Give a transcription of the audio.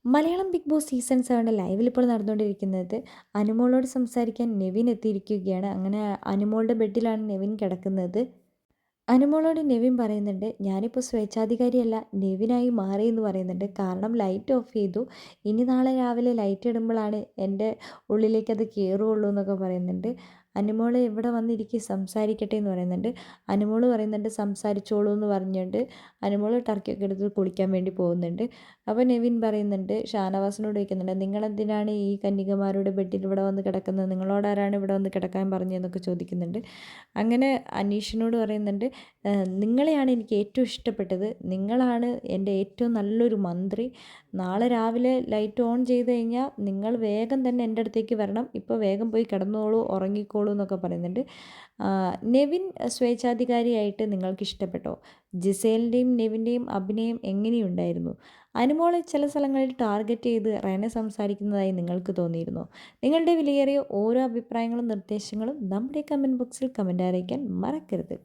Malayalam big boss season 7 ലൈവിൽ ഇപ്പോൾ നടന്നുകൊണ്ടിരിക്കുന്നത് അനുമോളോട് സംസാരിക്കാൻ നെവിൻ എത്തിയിരിക്കുകയാണ്. അങ്ങനെ അനുമോളുടെ ബെഡിലാണ് നെവിൻ കിടക്കുന്നത്. അനുമോളോട് നെവിൻ പറയുന്നുണ്ട്, ഞാനിപ്പോൾ സ്വേച്ഛാധികാരിയല്ല, നെവിനായി മാറി എന്ന് പറയുന്നുണ്ട്. കാരണം ലൈറ്റ് ഓഫ് ചെയ്തു, ഇനി നാളെ രാവിലെ ലൈറ്റ് ഇടുമ്പോഴാണ് എൻ്റെ ഉള്ളിലേക്ക് അത് കയറുകയുള്ളൂ എന്നൊക്കെ പറയുന്നുണ്ട്. അനുമോൾ ഇവിടെ വന്നിരിക്കുക, സംസാരിക്കട്ടെ എന്ന് പറയുന്നുണ്ട്. അനുമോൾ പറയുന്നുണ്ട് സംസാരിച്ചോളൂ എന്ന് പറഞ്ഞുകൊണ്ട് അനുമോൾ ടർക്കിയൊക്കെ എടുത്ത് കുളിക്കാൻ വേണ്ടി പോകുന്നുണ്ട്. അപ്പോൾ നെവിൻ പറയുന്നുണ്ട്, ഷാനവാസിനോട് ചോദിക്കുന്നുണ്ട്, നിങ്ങളെന്തിനാണ് ഈ കന്യകമാരുടെ ബെഡിൽ ഇവിടെ വന്ന് കിടക്കുന്നത്, നിങ്ങളോടാരാണ് ഇവിടെ വന്ന് കിടക്കാൻ പറഞ്ഞതെന്നൊക്കെ ചോദിക്കുന്നുണ്ട്. അങ്ങനെ അനീഷിനോട് പറയുന്നുണ്ട്, നിങ്ങളെയാണ് എനിക്ക് ഏറ്റവും ഇഷ്ടപ്പെട്ടത്, നിങ്ങളാണ് എൻ്റെ ഏറ്റവും നല്ലൊരു മന്ത്രി, നാളെ രാവിലെ ലൈറ്റ് ഓൺ ചെയ്ത് കഴിഞ്ഞാൽ നിങ്ങൾ വേഗം തന്നെ എൻ്റെ അടുത്തേക്ക് വരണം, ഇപ്പോൾ വേഗം പോയി കിടന്നോളൂ, ഉറങ്ങിക്കോളൂ എന്നൊക്കെ പറയുന്നുണ്ട്. നെവിൻ സ്വേച്ഛാധികാരിയായിട്ട് നിങ്ങൾക്ക് ഇഷ്ടപ്പെട്ടോ? ജിസേലിൻ്റെയും നെവിൻ്റെയും അഭിനയം എങ്ങനെയുണ്ടായിരുന്നു? അനുമോളെ ചില സ്ഥലങ്ങളിൽ ടാർഗറ്റ് ചെയ്ത് റെന സംസാരിക്കുന്നതായി നിങ്ങൾക്ക് തോന്നിയിരുന്നോ? നിങ്ങളുടെ വിലയേറിയ ഓരോ അഭിപ്രായങ്ങളും നിർദ്ദേശങ്ങളും നമ്മുടെ കമൻറ്റ് ബോക്സിൽ കമൻ്റ് അറിയിക്കാൻ മറക്കരുത്.